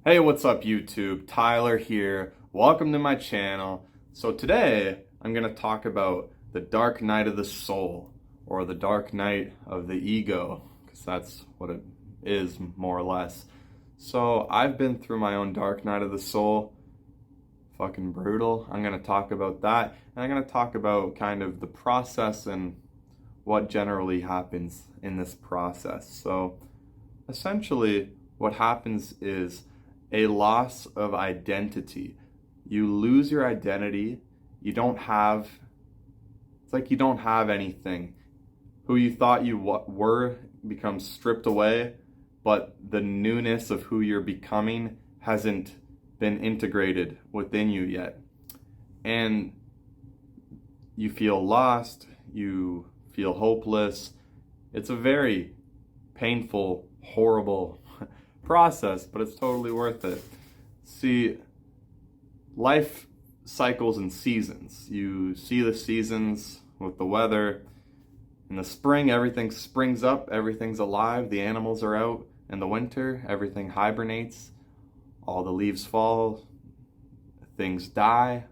Hey, what's up YouTube? Tyler here. Welcome to my channel. So today I'm going to talk about the dark night of the soul, or the dark night of the ego, because that's what it is more or less. So I've been through my own dark night of the soul. Fucking brutal. I'm going to talk about that, and I'm going to talk about kind of the process and what generally happens in this process. So essentially what happens is a loss of identity. You lose your identity. You don't have, it's like you don't have anything. Who you thought you were becomes stripped away, but the newness of who you're becoming hasn't been integrated within you yet. And you feel lost, you feel hopeless. It's a very painful, horrible process, but it's totally worth it. See, life cycles and seasons. You see the seasons with the weather. In the spring, everything springs up, everything's alive, the animals are out. In the winter, everything hibernates, all the leaves fall, things die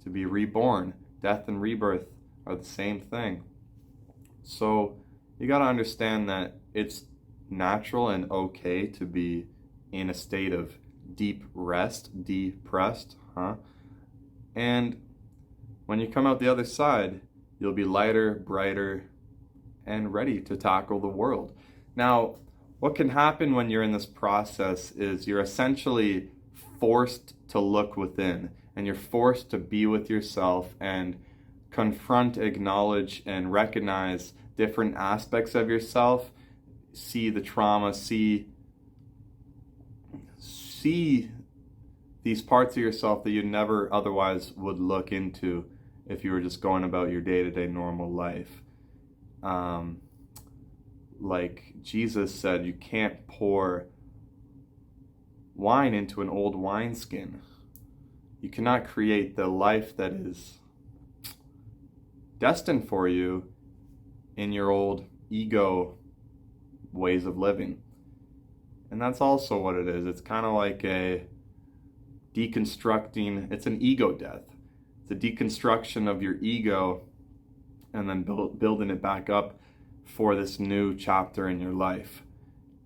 to be reborn. Death and rebirth are the same thing. So you got to understand that it's natural and okay to be in a state of deep rest, depressed, And when you come out the other side, you'll be lighter, brighter, and ready to tackle the world. Now, what can happen when you're in this process is you're essentially forced to look within, and you're forced to be with yourself and confront, acknowledge, and recognize different aspects of yourself. See the trauma, see these parts of yourself that you never otherwise would look into if you were just going about your day-to-day normal life. Like Jesus said, you can't pour wine into an old wineskin. You cannot create the life that is destined for you in your old ego ways of living. And that's also what it is. It's kind of like a deconstructing, it's an ego death. It's a deconstruction of your ego and then building it back up for this new chapter in your life.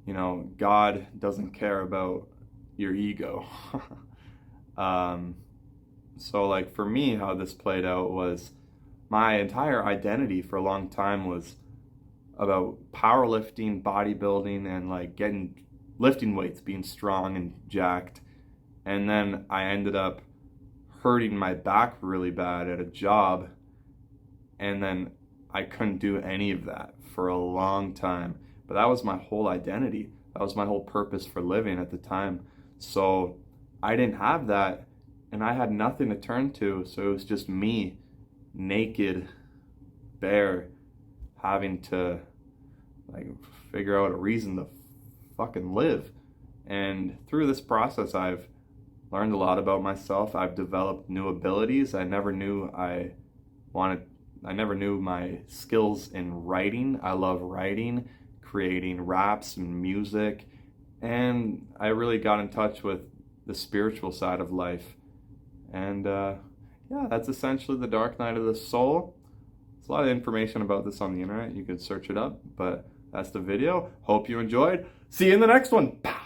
You know, God doesn't care about your ego. So like for me, how this played out was my entire identity for a long time was about powerlifting, bodybuilding, and like lifting weights, being strong and jacked. And then I ended up hurting my back really bad at a job, and then I couldn't do any of that for a long time. But that was my whole identity. That was my whole purpose for living at the time. So I didn't have that, and I had nothing to turn to. So it was just me, naked, bare, having to like figure out a reason to fucking live. And through this process, I've learned a lot about myself. I've developed new abilities. I never knew my skills in writing. I love writing, creating raps and music, and I really got in touch with the spiritual side of life. And yeah, that's essentially the dark night of the soul. There's a lot of information about this on the internet. You can search it up, but that's the video. Hope you enjoyed. See you in the next one. Pow!